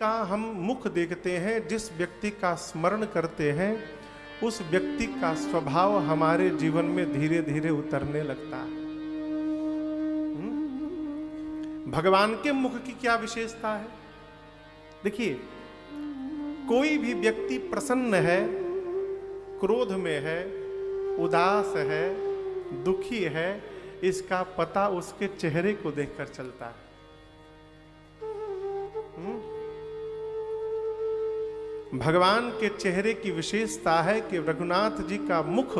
का हम मुख देखते हैं, जिस व्यक्ति का स्मरण करते हैं, उस व्यक्ति का स्वभाव हमारे जीवन में धीरे धीरे उतरने लगता है। भगवान के मुख की क्या विशेषता है? देखिए, कोई भी व्यक्ति प्रसन्न है, क्रोध में है, उदास है, दुखी है, इसका पता उसके चेहरे को देखकर चलता है। भगवान के चेहरे की विशेषता है कि रघुनाथ जी का मुख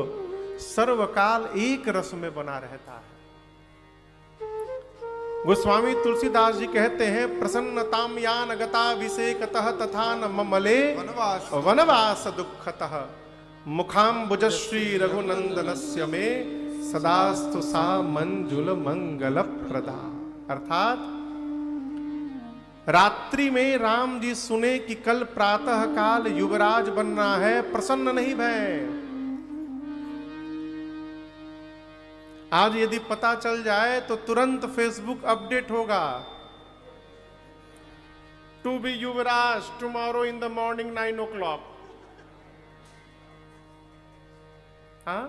सर्वकाल एक रस में बना रहता है। गोस्वामी तुलसीदास जी कहते हैं, प्रसन्नताम यान गता विषेकतः तथा न ममले वनवास दुःखतः मुखाम्बुजश्री रघुनंदनस्य में सदास्तु सा मंजुल मंगल प्रदा। अर्थात रात्रि में राम जी सुने कि कल प्रातः काल युवराज बनना है, प्रसन्न नहीं भय। आज यदि पता चल जाए तो तुरंत फेसबुक अपडेट होगा, to be Yuvraj tomorrow in the morning 9 o'clock। हाँ,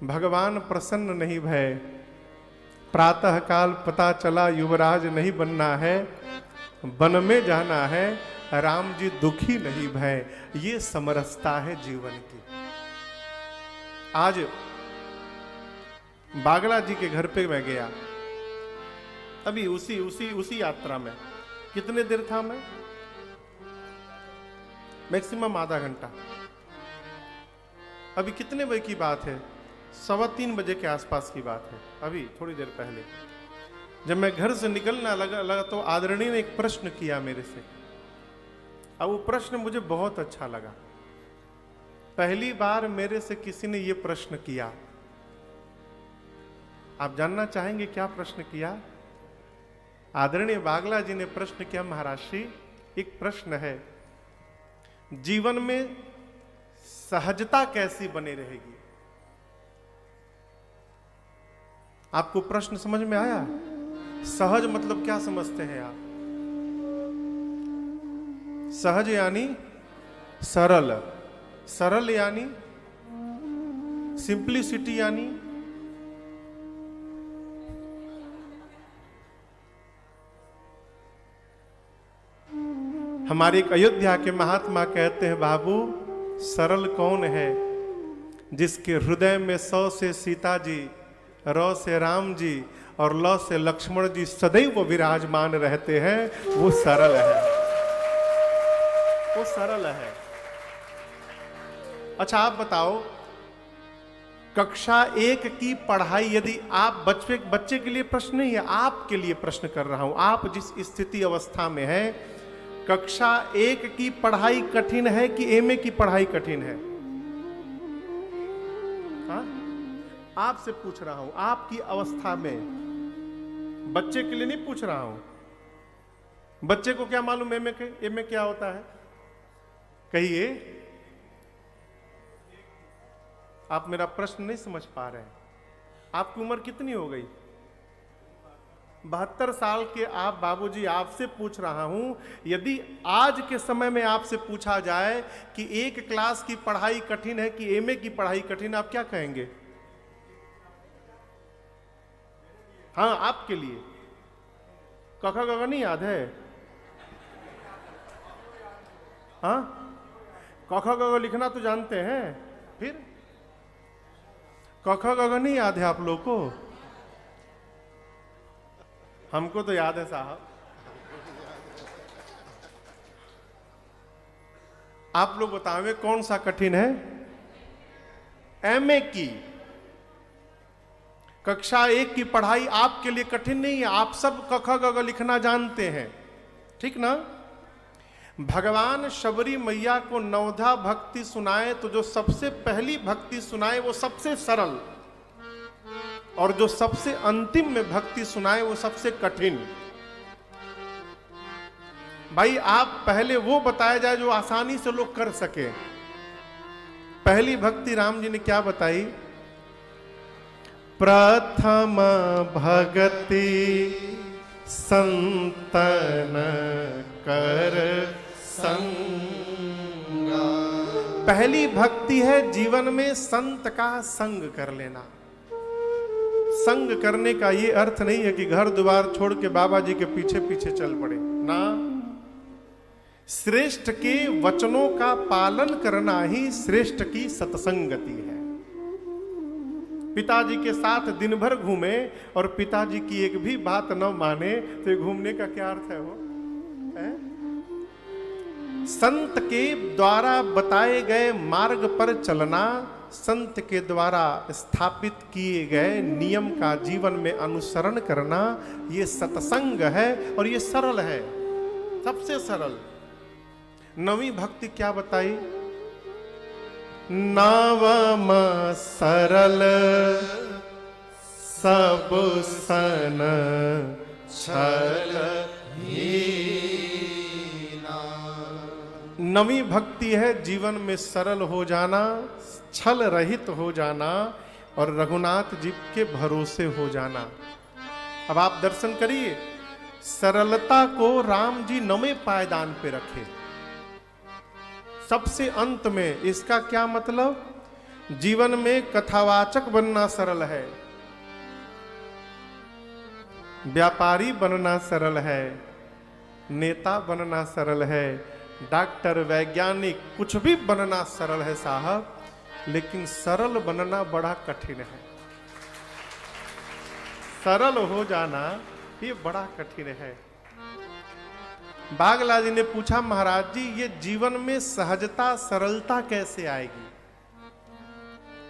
भगवान प्रसन्न नहीं भय। प्रातः काल पता चला युवराज नहीं बनना है, वन में जाना है, राम जी दुखी नहीं भय। ये समरसता है जीवन की। आज बागला जी के घर पे मैं गया, अभी उसी यात्रा में। कितने देर था मैं? मैक्सिमम आधा घंटा। अभी कितने बजे की बात है? 3:15 बजे के आसपास की बात है, अभी थोड़ी देर पहले। जब मैं घर से निकलना लगा तो आदरणीय ने एक प्रश्न किया मेरे से। अब वो प्रश्न मुझे बहुत अच्छा लगा। पहली बार मेरे से किसी ने ये प्रश्न किया। आप जानना चाहेंगे क्या प्रश्न किया? आदरणीय बागला जी ने प्रश्न किया, महाराज श्री, एक प्रश्न है, जीवन में सहजता कैसी बनी रहेगी? आपको प्रश्न समझ में आया? सहज मतलब क्या समझते हैं आप? सहज यानी सरल, सरल यानी सिंप्लिसिटी, यानी हमारे एक अयोध्या के महात्मा कहते हैं, बाबू सरल कौन है? जिसके हृदय में 100 से सीता जी, र से राम जी और ल से लक्ष्मण जी सदैव विराजमान रहते हैं, वो सरल है, वो सरल है। अच्छा आप बताओ, कक्षा 1 की पढ़ाई, यदि आप बच्चे के लिए प्रश्न नहीं है, आपके लिए प्रश्न कर रहा हूं, आप जिस स्थिति अवस्था में है, कक्षा 1 की पढ़ाई कठिन है कि एमए की पढ़ाई कठिन है? हाँ? आपसे पूछ रहा हूं, आपकी अवस्था में, बच्चे के लिए नहीं पूछ रहा हूं। बच्चे को क्या मालूम एमए क्या होता है? कहिए, आप मेरा प्रश्न नहीं समझ पा रहे हैं। आपकी उम्र कितनी हो गई? 72 साल के आप बाबूजी, आपसे पूछ रहा हूं, यदि आज के समय में आपसे पूछा जाए कि एक क्लास की पढ़ाई कठिन है कि एमए की पढ़ाई कठिन, आप क्या कहेंगे? हाँ, आपके लिए कखा गगा नहीं याद है? हाँ, कखा गगा लिखना तो जानते हैं, फिर कखा गगा नहीं याद है आप लोग को? हमको तो याद है साहब। आप लोग बताओगे कौन सा कठिन है? एमए की कक्षा 1 की पढ़ाई आपके लिए कठिन नहीं है, आप सब क ख ग घ लिखना जानते हैं, ठीक ना? भगवान शबरी मैया को नवधा भक्ति सुनाए तो जो सबसे पहली भक्ति सुनाए वो सबसे सरल, और जो सबसे अंतिम में भक्ति सुनाए वो सबसे कठिन। भाई आप पहले वो बताया जाए जो आसानी से लोग कर सके। पहली भक्ति राम जी ने क्या बताई? प्रथम भगति संतन कर संगा। पहली भक्ति है जीवन में संत का संग कर लेना। संग करने का ये अर्थ नहीं है कि घर द्वार छोड़ के बाबा जी के पीछे पीछे चल पड़े ना। श्रेष्ठ के वचनों का पालन करना ही श्रेष्ठ की सत्संगति है। पिताजी के साथ दिन भर घूमे और पिताजी की एक भी बात न माने तो ये घूमने का क्या अर्थ है? वो है? संत के द्वारा बताए गए मार्ग पर चलना, संत के द्वारा स्थापित किए गए नियम का जीवन में अनुसरण करना, ये सत्संग है और ये सरल है, सबसे सरल। नवीं भक्ति क्या बताई? नवम सरल सब सन छल हीना। नवीं भक्ति है जीवन में सरल हो जाना, छल रहित हो जाना और रघुनाथ जी के भरोसे हो जाना। अब आप दर्शन करिए, सरलता को राम जी नवे पायदान पे रखे, सबसे अंत में। इसका क्या मतलब? जीवन में कथावाचक बनना सरल है, व्यापारी बनना सरल है, नेता बनना सरल है, डॉक्टर, वैज्ञानिक, कुछ भी बनना सरल है साहब, लेकिन सरल बनना बड़ा कठिन है। सरल हो जाना ये बड़ा कठिन है। बागला जी ने पूछा, महाराज जी ये जीवन में सहजता सरलता कैसे आएगी?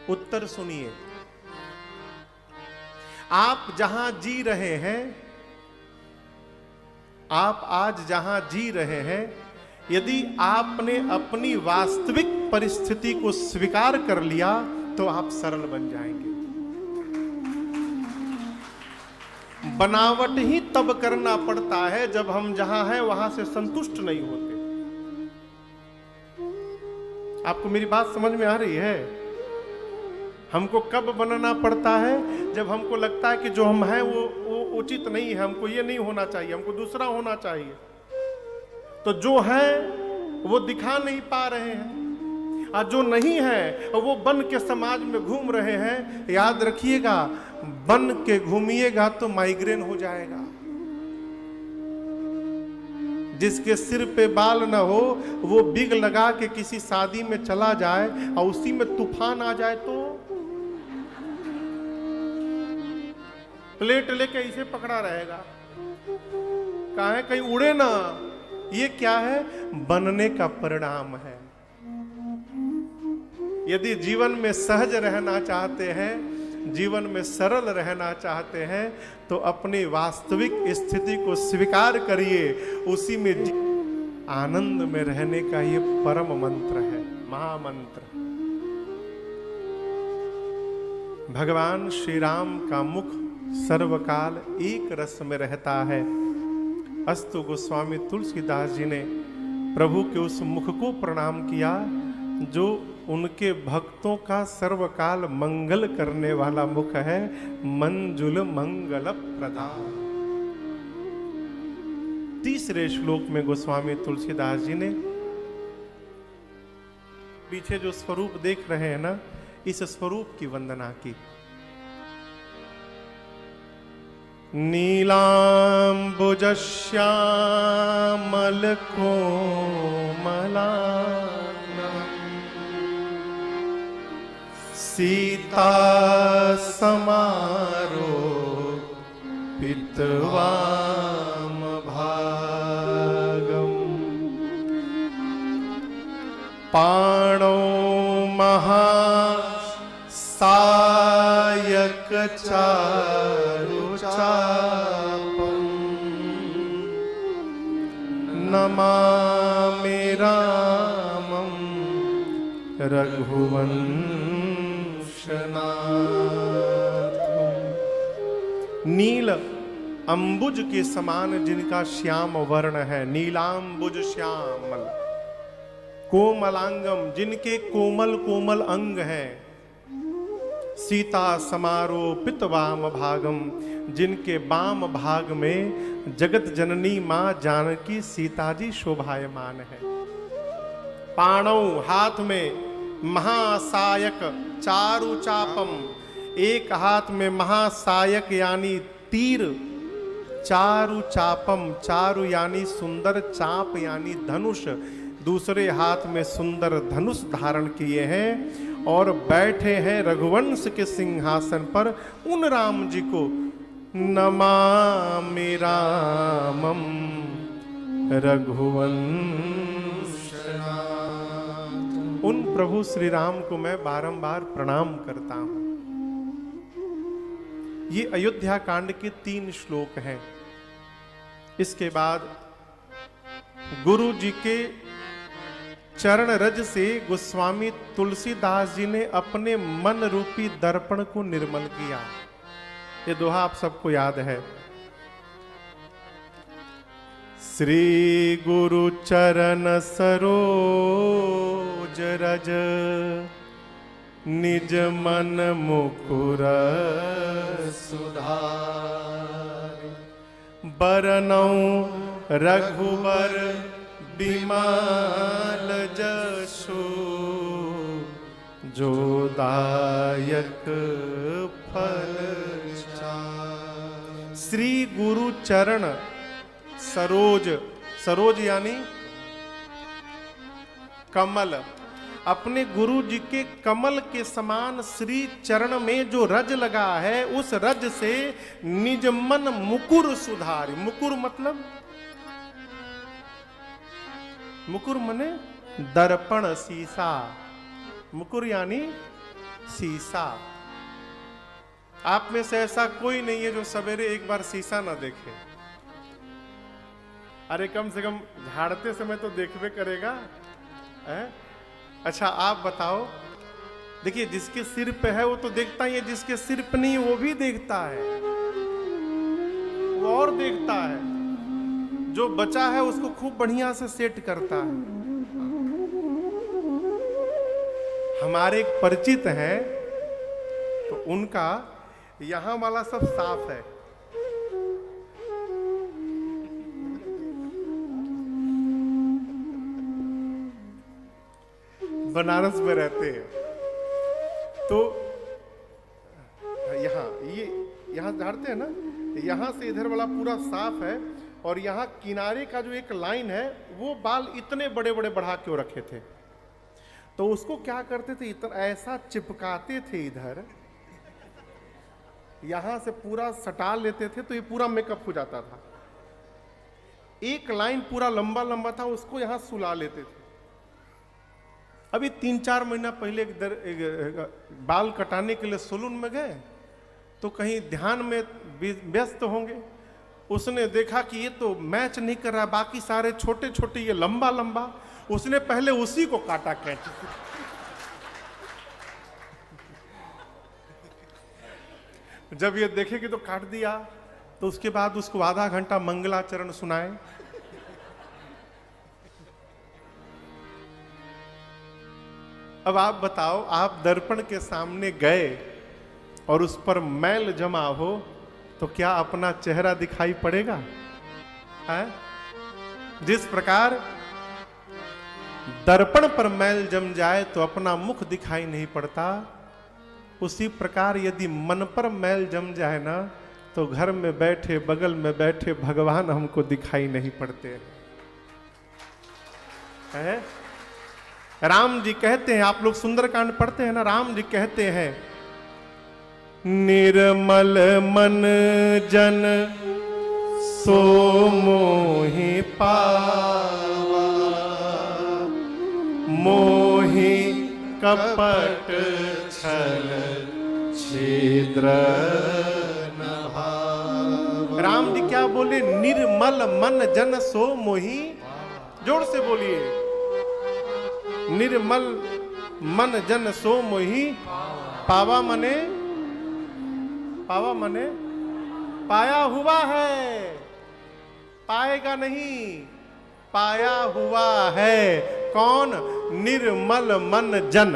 उत्तर सुनिए। आप जहां जी रहे हैं, आप आज जहां जी रहे हैं, यदि आपने अपनी वास्तविक परिस्थिति को स्वीकार कर लिया तो आप सरल बन जाएंगे। बनावट ही तब करना पड़ता है जब हम जहां हैं वहां से संतुष्ट नहीं होते। आपको मेरी बात समझ में आ रही है? हमको कब बनना पड़ता है? जब हमको लगता है कि जो हम हैं वो उचित नहीं है, हमको ये नहीं होना चाहिए, हमको दूसरा होना चाहिए। तो जो है वो दिखा नहीं पा रहे हैं और जो नहीं है वो बन के समाज में घूम रहे हैं। याद रखिएगा, बन के घूमिएगा तो माइग्रेन हो जाएगा। जिसके सिर पे बाल ना हो वो बिग लगा के किसी शादी में चला जाए और उसी में तूफान आ जाए तो प्लेट लेके इसे पकड़ा रहेगा, कहा है कहीं उड़े ना। ये क्या है? बनने का परिणाम है। यदि जीवन में सहज रहना चाहते हैं, जीवन में सरल रहना चाहते हैं, तो अपनी वास्तविक स्थिति को स्वीकार करिए। उसी में आनंद में रहने का ये परम मंत्र है, महामंत्र। भगवान श्री राम का मुख सर्वकाल एक रस में रहता है। अस्तु गोस्वामी तुलसीदास जी ने प्रभु के उस मुख को प्रणाम किया जो उनके भक्तों का सर्वकाल मंगल करने वाला मुख है। मंजुल मंगल प्रदान। तीसरे श्लोक में गोस्वामी तुलसीदास जी ने पीछे जो स्वरूप देख रहे हैं ना, इस स्वरूप की वंदना की। नीलांबुज श्यामल कोमलांगं सीता समारोपितवाम भागम पाणौ महासायक चारुचापं नमामि रामं रघुवंशनाथं। नील अंबुज के समान जिनका श्याम वर्ण है, नीलांबुज श्यामल। कोमलांगम, जिनके कोमल कोमल अंग हैं। सीता समारोपित वाम भागम, जिनके वाम भाग में जगत जननी मां जानकी सीता जी शोभायमान है। पाणौ, हाथ में महासायक चारु चापम, एक हाथ में महासायक यानी तीर, चारु चापम, चारु यानी सुंदर, चाप यानी धनुष, दूसरे हाथ में सुंदर धनुष धारण किए हैं और बैठे हैं रघुवंश के सिंहासन पर। उन राम जी को नमामि रामम रघुवंश, उन प्रभु श्री राम को मैं बारंबार प्रणाम करता हूं। ये अयोध्या कांड के 3 श्लोक हैं। इसके बाद गुरु जी के चरण रज से गोस्वामी तुलसीदास जी ने अपने मन रूपी दर्पण को निर्मल किया। ये दोहा आप सबको याद है। श्री गुरु चरण सरोज रज, निज मन मुकुर सुधार, बरनौ रघुबर बिमल जसु, जो दायक फल चार। श्री गुरु चरण सरोज, सरोज यानी कमल, अपने गुरु जी के कमल के समान श्री चरण में जो रज लगा है, उस रज से निज मन मुकुर सुधारी। मुकुर मतलब, मुकुर मने दर्पण, शीशा। मुकुर यानी शीशा। आप में से ऐसा कोई नहीं है जो सवेरे एक बार शीशा ना देखे। अरे कम से कम झाड़ते समय तो देखबे करेगा है? अच्छा आप बताओ, देखिए जिसके सिर पे है वो तो देखता ही है, जिसके सिर पे नहीं वो भी देखता है, वो और देखता है। जो बचा है उसको खूब बढ़िया से सेट करता है। हमारे एक परिचित हैं, तो उनका यहां वाला सब साफ है, बनारस में रहते हैं। तो यहाँ झाड़ते हैं ना, यहाँ से इधर वाला पूरा साफ है, और यहाँ किनारे का जो एक लाइन है वो बाल इतने बड़े बड़े बढ़ा के रखे थे। तो उसको क्या करते थे, इतना ऐसा चिपकाते थे इधर, यहाँ से पूरा सटा लेते थे, तो ये पूरा मेकअप हो जाता था। एक लाइन पूरा लंबा लंबा था, उसको यहाँ सुला लेते थे। अभी 3-4 महीना पहले एक बाल कटाने के लिए सैलून में गए, तो कहीं ध्यान में व्यस्त होंगे, उसने देखा कि ये तो मैच नहीं कर रहा, बाकी सारे छोटे छोटे, ये लंबा लंबा। उसने पहले उसी को काटा कैंची। जब ये देखेगी तो काट दिया, तो उसके बाद उसको आधा घंटा मंगलाचरण सुनाए। अब आप बताओ, आप दर्पण के सामने गए और उस पर मैल जमा हो तो क्या अपना चेहरा दिखाई पड़ेगा? है? जिस प्रकार दर्पण पर मैल जम जाए तो अपना मुख दिखाई नहीं पड़ता, उसी प्रकार यदि मन पर मैल जम जाए ना, तो घर में बैठे, बगल में बैठे भगवान हमको दिखाई नहीं पड़ते हैं। राम जी कहते हैं, आप लोग सुंदरकांड पढ़ते हैं ना, राम जी कहते हैं, निर्मल मन जन सो मोहि पावा, मोहि कपट छल छिद्र न भावा। राम जी क्या बोले? निर्मल मन जन सो मोहि। जोर से बोलिए, निर्मल मन जन सो मोहि पावा। मने, पावा मने पाया हुआ है, पाएगा नहीं, पाया हुआ है। कौन? निर्मल मन जन।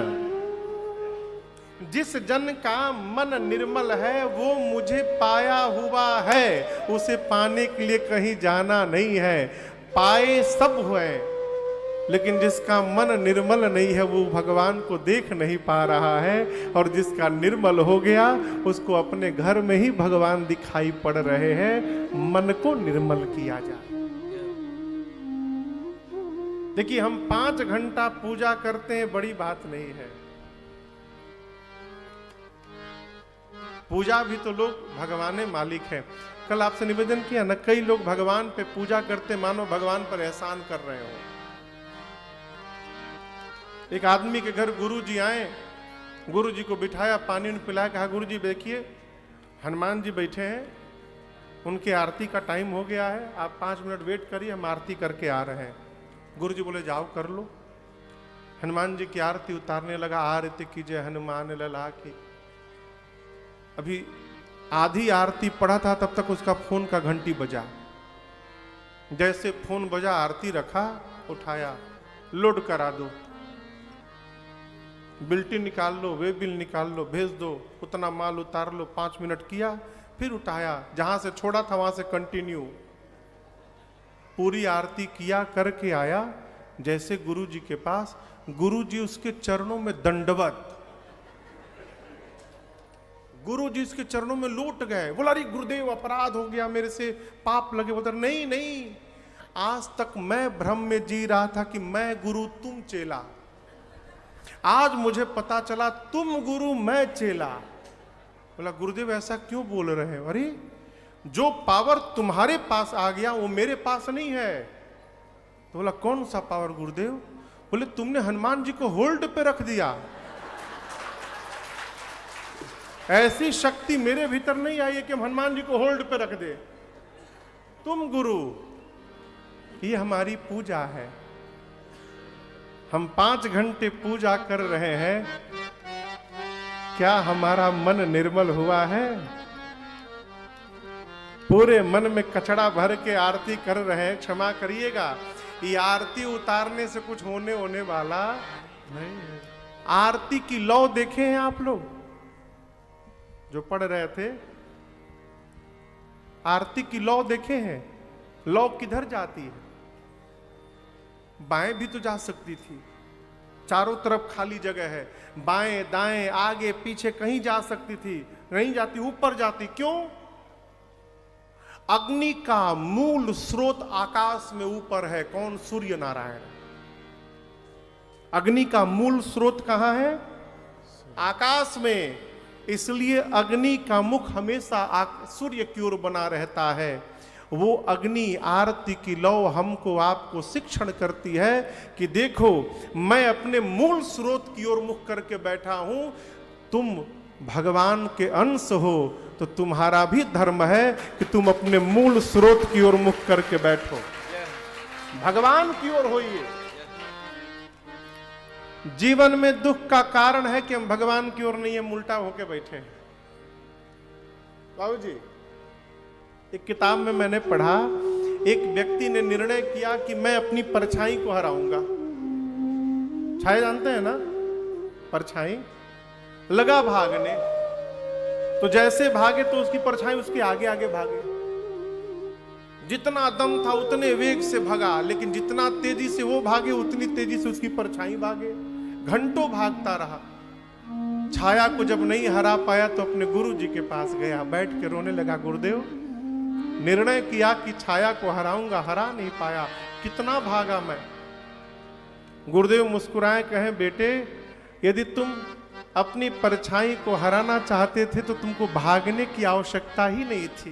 जिस जन का मन निर्मल है वो मुझे पाया हुआ है, उसे पाने के लिए कहीं जाना नहीं है। पाए सब हुए, लेकिन जिसका मन निर्मल नहीं है वो भगवान को देख नहीं पा रहा है, और जिसका निर्मल हो गया उसको अपने घर में ही भगवान दिखाई पड़ रहे हैं। मन को निर्मल किया जाए। देखिए, हम 5 घंटा पूजा करते हैं, बड़ी बात नहीं है। पूजा भी तो लोग भगवान मालिक है। कल आपसे निवेदन किया ना, कई लोग भगवान पे पूजा करते मानो भगवान पर एहसान कर रहे हो। एक आदमी के घर गुरुजी आए, गुरुजी को बिठाया, पानी पिलाया, कहा गुरुजी देखिए हनुमान जी बैठे हैं, उनके आरती का टाइम हो गया है, आप 5 मिनट वेट करिए, हम आरती करके आ रहे हैं। गुरुजी बोले जाओ कर लो। हनुमान जी की आरती उतारने लगा, आरती कीजिए हनुमान लला की। अभी आधी आरती पढ़ा था तब तक उसका फोन का घंटी बजा। जैसे फोन बजा, आरती रखा, उठाया, लोड करा दो, बिल्टी निकाल लो, वे बिल निकाल लो, भेज दो, उतना माल उतार लो। 5 मिनट किया, फिर उठाया, जहां से छोड़ा था वहां से कंटिन्यू। पूरी आरती किया, करके आया। जैसे गुरु जी के पास, गुरु जी उसके चरणों में दंडवत, गुरु जी उसके चरणों में लौट गए। बोला अरे गुरुदेव अपराध हो गया मेरे से, पाप लगे। बोलते नहीं नहीं, आज तक मैं भ्रम में जी रहा था कि मैं गुरु तुम चेला, आज मुझे पता चला तुम गुरु मैं चेला। बोला गुरुदेव ऐसा क्यों बोल रहे हो? अरे जो पावर तुम्हारे पास आ गया वो मेरे पास नहीं है। तो बोला कौन सा पावर गुरुदेव? बोले तुमने हनुमान जी को होल्ड पे रख दिया, ऐसी शक्ति मेरे भीतर नहीं आई है कि हम हनुमान जी को होल्ड पे रख दे। तुम गुरु, ये हमारी पूजा है। हम 5 घंटे पूजा कर रहे हैं, क्या हमारा मन निर्मल हुआ है? पूरे मन में कचड़ा भर के आरती कर रहे हैं। क्षमा करिएगा, ये आरती उतारने से कुछ होने वाला नहीं है। आरती की लौ देखे हैं आप लोग जो पढ़ रहे थे? आरती की लौ देखे हैं? लौ किधर जाती है? बाएं भी तो जा सकती थी, चारों तरफ खाली जगह है। बाएं दाएं आगे पीछे कहीं जा सकती थी, नहीं जाती, ऊपर जाती। क्यों? अग्नि का मूल स्रोत आकाश में ऊपर है। कौन? सूर्य नारायण। अग्नि का मूल स्रोत कहां है? आकाश में। इसलिए अग्नि का मुख हमेशा सूर्य की ओर बना रहता है। वो अग्नि आरती की लौ हमको आपको शिक्षण करती है कि देखो मैं अपने मूल स्रोत की ओर मुख करके बैठा हूं। तुम भगवान के अंश हो तो तुम्हारा भी धर्म है कि तुम अपने मूल स्रोत की ओर मुख करके बैठो, भगवान की ओर होइए। जीवन में दुख का कारण है कि हम भगवान की ओर नहीं, हम उल्टा होके बैठे हैं। बाबू जी, एक किताब में मैंने पढ़ा, एक व्यक्ति ने निर्णय किया कि मैं अपनी परछाई को हराऊंगा। छाया जानते हैं ना, परछाई। लगा भागने, तो जैसे भागे तो उसकी परछाई उसके आगे आगे भागे। जितना दम था उतने वेग से भागा, लेकिन जितना तेजी से वो भागे उतनी तेजी से उसकी परछाई भागे। घंटों भागता रहा। छाया को जब नहीं हरा पाया तो अपने गुरु जी के पास गया, बैठ के रोने लगा। गुरुदेव, निर्णय किया कि छाया को हराऊंगा, हरा नहीं पाया, कितना भागा मैं। गुरुदेव मुस्कुराए, कहें बेटे यदि तुम अपनी परछाई को हराना चाहते थे तो तुमको भागने की आवश्यकता ही नहीं थी,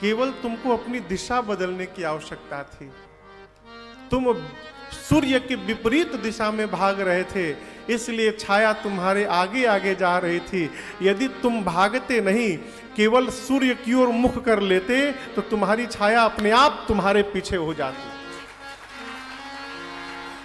केवल तुमको अपनी दिशा बदलने की आवश्यकता थी। तुम सूर्य के विपरीत दिशा में भाग रहे थे, इसलिए छाया तुम्हारे आगे आगे जा रही थी। यदि तुम भागते नहीं, केवल सूर्य की ओर मुख कर लेते तो तुम्हारी छाया अपने आप तुम्हारे पीछे हो जाती।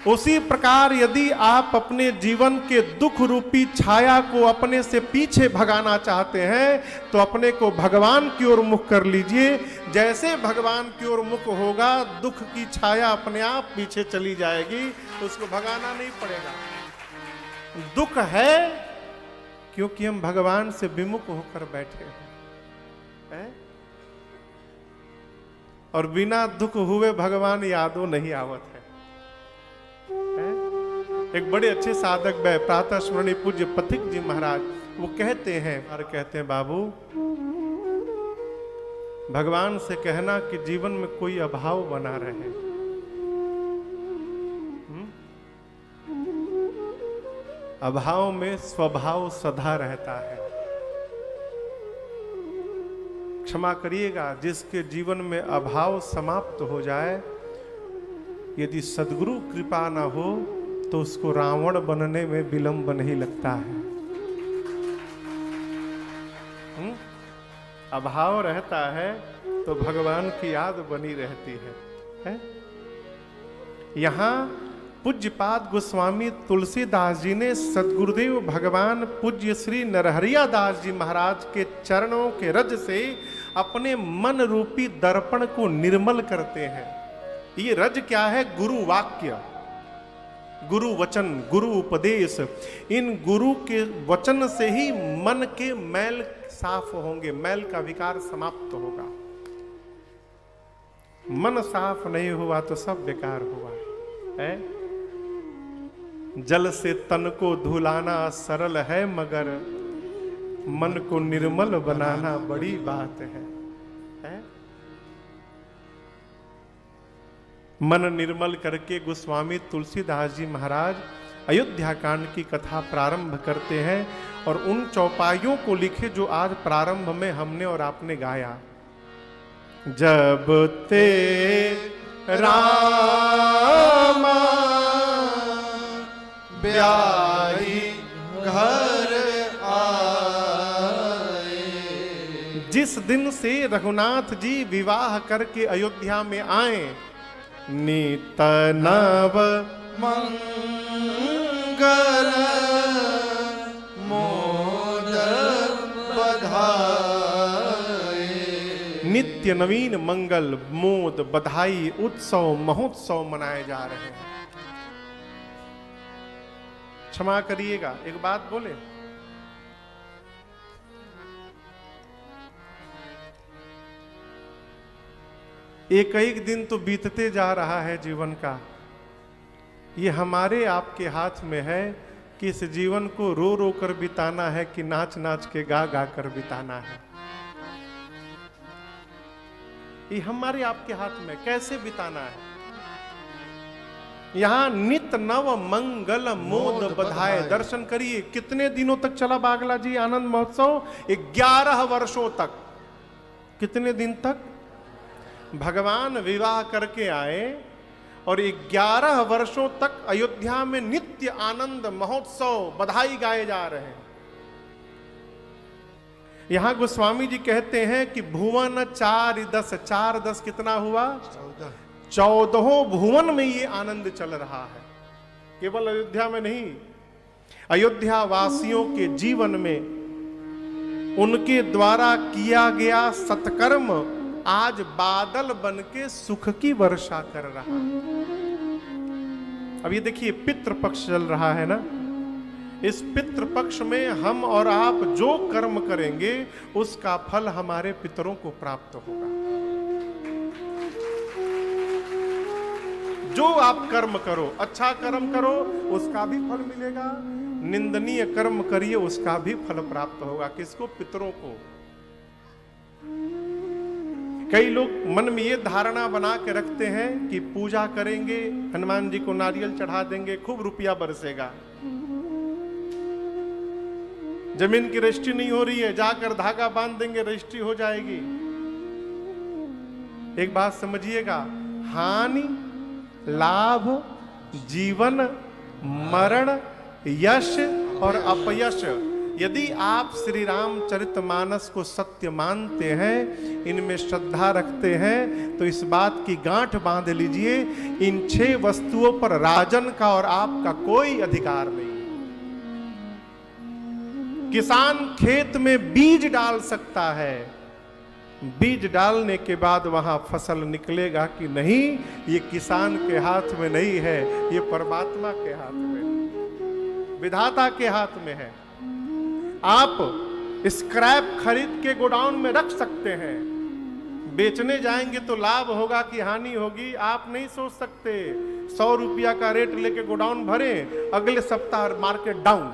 उसी प्रकार यदि आप अपने जीवन के दुख रूपी छाया को अपने से पीछे भगाना चाहते हैं तो अपने को भगवान की ओर मुख कर लीजिए। जैसे भगवान की ओर मुख होगा, दुख की छाया अपने आप पीछे चली जाएगी, उसको भगाना नहीं पड़ेगा। दुख है क्योंकि हम भगवान से विमुख होकर बैठे हैं, और बिना दुख हुए भगवान यादों नहीं आवत है। एक बड़े अच्छे साधक व प्रातः स्मरणीय पूज्य पथिक जी महाराज वो कहते हैं, और कहते हैं बाबू भगवान से कहना कि जीवन में कोई अभाव बना रहे। अभाव में स्वभाव सदा रहता है। क्षमा करिएगा, जिसके जीवन में अभाव समाप्त हो जाए, यदि सद्गुरु कृपा ना हो तो उसको रावण बनने में विलंब नहीं लगता है। अभाव रहता है तो भगवान की याद बनी रहती है? यहां पूज्यपाद गोस्वामी तुलसीदास जी ने सद्गुरुदेव भगवान पूज्य श्री नरहरिया दास जी महाराज के चरणों के रज से अपने मन रूपी दर्पण को निर्मल करते हैं। ये रज क्या है? गुरु वाक्य, गुरु वचन, गुरु उपदेश। इन गुरु के वचन से ही मन के मैल साफ होंगे, मैल का विकार समाप्त होगा। मन साफ नहीं हुआ तो सब बेकार हुआ है। जल से तन को धुलाना सरल है, मगर मन को निर्मल बनाना बड़ी बात है? मन निर्मल करके गोस्वामी तुलसीदास जी महाराज अयोध्या कांड की कथा प्रारंभ करते हैं, और उन चौपाइयों को लिखे जो आज प्रारंभ में हमने और आपने गाया। जब ते रामा ब्याही घर आए, जिस दिन से रघुनाथ जी विवाह करके अयोध्या में आए, नित नव मंगल मोद बधाई, नित्य नवीन मंगल मोद बधाई उत्सव महोत्सव मनाए जा रहे हैं। क्षमा करिएगा, एक बात बोले, एक एक दिन तो बीतते जा रहा है जीवन का। ये हमारे आपके हाथ में है कि इस जीवन को रो रो कर बिताना है कि नाच नाच के गा गा कर बिताना है। ये हमारे आपके हाथ में, कैसे बिताना है। यहां नित नव मंगल मोद बधाए, दर्शन करिए। कितने दिनों तक चला बागला जी आनंद महोत्सव? 11 वर्षों तक। कितने दिन तक? भगवान विवाह करके आए और 11 वर्षों तक अयोध्या में नित्य आनंद महोत्सव बधाई गाए जा रहे हैं। यहां गोस्वामी जी कहते हैं कि भुवन 4 10 कितना हुआ? 14 भुवन में ये आनंद चल रहा है, केवल अयोध्या में नहीं। अयोध्या वासियों के जीवन में उनके द्वारा किया गया सत्कर्म आज बादल बन के सुख की वर्षा कर रहा है। अब ये देखिए, पितृपक्ष चल रहा है ना। इस पितृपक्ष में हम और आप जो कर्म करेंगे उसका फल हमारे पितरों को प्राप्त होगा। जो आप कर्म करो, अच्छा कर्म करो उसका भी फल मिलेगा, निंदनीय कर्म करिए उसका भी फल प्राप्त होगा। किसको? पितरों को। कई लोग मन में ये धारणा बना के रखते हैं कि पूजा करेंगे, हनुमान जी को नारियल चढ़ा देंगे, खूब रुपया बरसेगा। जमीन की रजिस्ट्री नहीं हो रही है, जाकर धागा बांध देंगे, रजिस्ट्री हो जाएगी। एक बात समझिएगा, हानि लाभ जीवन मरण यश और अपयश, यदि आप श्री रामचरितमानस को सत्य मानते हैं, इनमें श्रद्धा रखते हैं, तो इस बात की गांठ बांध लीजिए, इन 6 वस्तुओं पर राजन का और आपका कोई अधिकार नहीं। किसान खेत में बीज डाल सकता है, बीज डालने के बाद वहां फसल निकलेगा कि नहीं, ये किसान के हाथ में नहीं है, ये परमात्मा के हाथ में, विधाता के हाथ में है। आप स्क्रैप खरीद के गोडाउन में रख सकते हैं। बेचने जाएंगे तो लाभ होगा कि हानि होगी, आप नहीं सोच सकते। 100 रुपया का रेट लेके गोडाउन भरे, अगले सप्ताह मार्केट डाउन।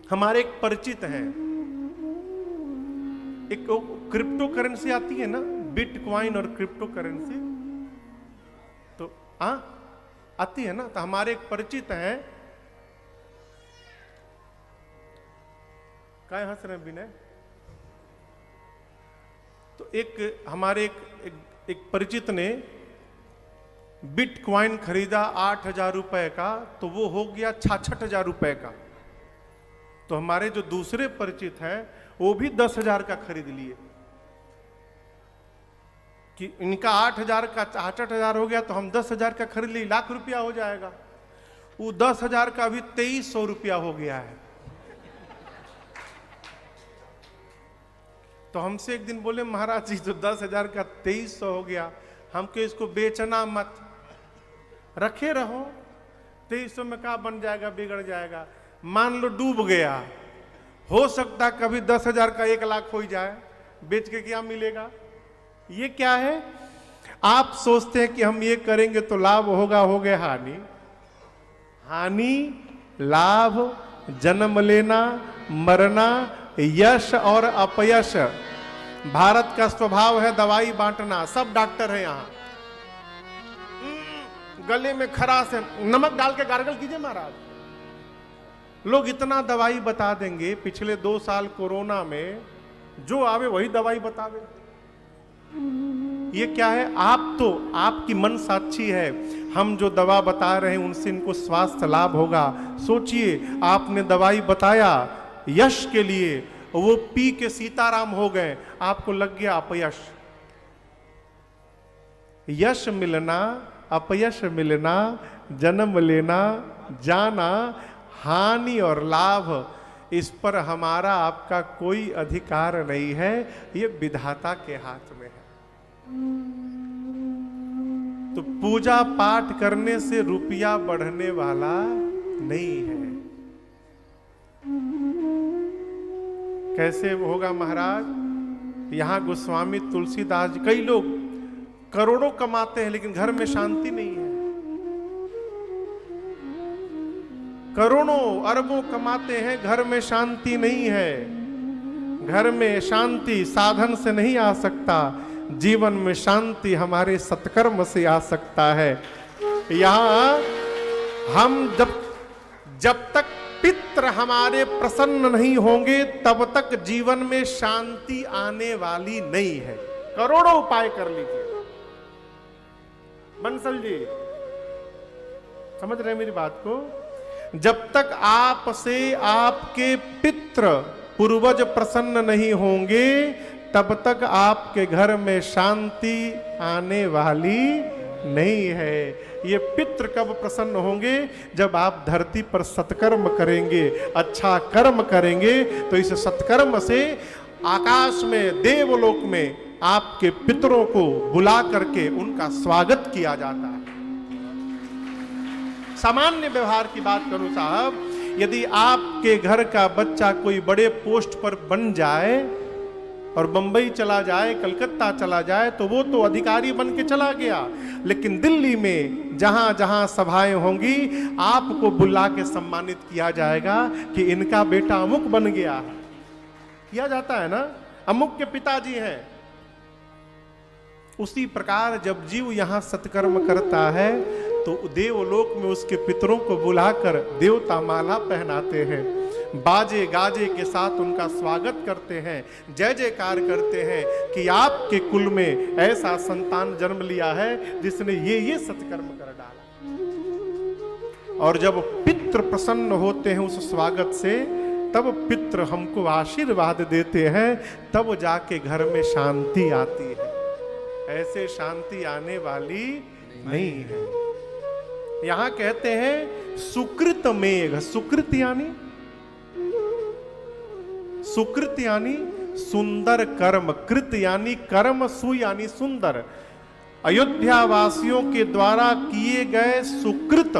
हमारे एक परिचित हैं, एक क्रिप्टो करेंसी आती है ना, बिटकॉइन और क्रिप्टो करेंसी, तो आती है ना। तो हमारे एक परिचित हैं, क्या हंस रहे हैं विनय? तो एक हमारे एक परिचित ने बिटकॉइन खरीदा 8,000 रुपए का, तो वो हो गया 66,000 रुपए का। तो हमारे जो दूसरे परिचित हैं वो भी 10,000 का खरीद लिए कि इनका 8,000 का 66,000 हो गया, तो हम 10,000 का खरीद लिए, लाख रुपया हो जाएगा। वो 10,000 का अभी 2,300 रुपया हो गया है। तो हमसे एक दिन बोले, महाराज जी तो 10,000 का 2,300 हो गया, हमको इसको बेचना मत, रखे रहो। 2,300 में क्या बन जाएगा, बिगड़ जाएगा। मान लो डूब गया, हो सकता कभी 10,000 का 1 लाख हो जाए, बेच के क्या मिलेगा? ये क्या है? आप सोचते हैं कि हम ये करेंगे तो लाभ होगा, हो गया हानि। हानि, लाभ, जन्म लेना, मरना, यश और अपयश। भारत का स्वभाव है दवाई बांटना। सब डॉक्टर है यहाँ, गले में खराश है, नमक डाल के गार्गल कीजिए महाराज। लोग इतना दवाई बता देंगे। पिछले 2 साल कोरोना में जो आवे वही दवाई बतावे। ये क्या है? आप तो आपकी मन साक्षी है, हम जो दवा बता रहे हैं उनसे इनको स्वास्थ्य लाभ होगा। सोचिए, आपने दवाई बताया यश के लिए, वो पी के सीताराम हो गए, आपको लग गया अपयश। यश मिलना, अपयश मिलना, जन्म लेना, जाना, हानि और लाभ, इस पर हमारा आपका कोई अधिकार नहीं है, ये विधाता के हाथ में है। तो पूजा पाठ करने से रुपया बढ़ने वाला नहीं है। कैसे होगा महाराज? यहां गोस्वामी तुलसीदास, कई लोग करोड़ों कमाते हैं लेकिन घर में शांति नहीं है। करोड़ों अरबों कमाते हैं, घर में शांति नहीं है। घर में शांति साधन से नहीं आ सकता, जीवन में शांति हमारे सत्कर्म से आ सकता है। यहां हम जब तक पितृ हमारे प्रसन्न नहीं होंगे तब तक जीवन में शांति आने वाली नहीं है। करोड़ों उपाय कर लीजिए। बंसल जी समझ रहे मेरी बात को? जब तक आपसे आपके पितृ पूर्वज प्रसन्न नहीं होंगे तब तक आपके घर में शांति आने वाली नहीं है। ये पितृ कब प्रसन्न होंगे? जब आप धरती पर सत्कर्म करेंगे, अच्छा कर्म करेंगे, तो इस सत्कर्म से आकाश में, देवलोक में आपके पितरों को बुला करके उनका स्वागत किया जाता है। सामान्य व्यवहार की बात करूं साहब, यदि आपके घर का बच्चा कोई बड़े पोस्ट पर बन जाए और बंबई चला जाए, कलकत्ता चला जाए, तो वो तो अधिकारी बन के चला गया, लेकिन दिल्ली में जहां जहां सभाएं होंगी आपको बुला के सम्मानित किया जाएगा कि इनका बेटा अमुक बन गया है। किया जाता है ना, अमुक के पिताजी हैं। उसी प्रकार जब जीव यहां सत्कर्म करता है तो देवलोक में उसके पितरों को बुलाकर देवता माला पहनाते हैं, बाजे गाजे के साथ उनका स्वागत करते हैं, जय जयकार करते हैं कि आपके कुल में ऐसा संतान जन्म लिया है जिसने ये सत्कर्म कर डाला। और जब पितृ प्रसन्न होते हैं उस स्वागत से, तब पितृ हमको आशीर्वाद देते हैं, तब जाके घर में शांति आती है। ऐसे शांति आने वाली नहीं है। यहां कहते हैं सुकृत मेघ, सुकृत यानी सुंदर कर्म, कृत यानी कर्म, सु यानी सुंदर। अयोध्या वासियों के द्वारा किए गए सुकृत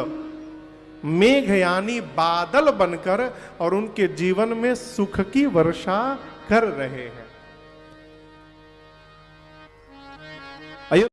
मेघ यानी बादल बनकर और उनके जीवन में सुख की वर्षा कर रहे हैं।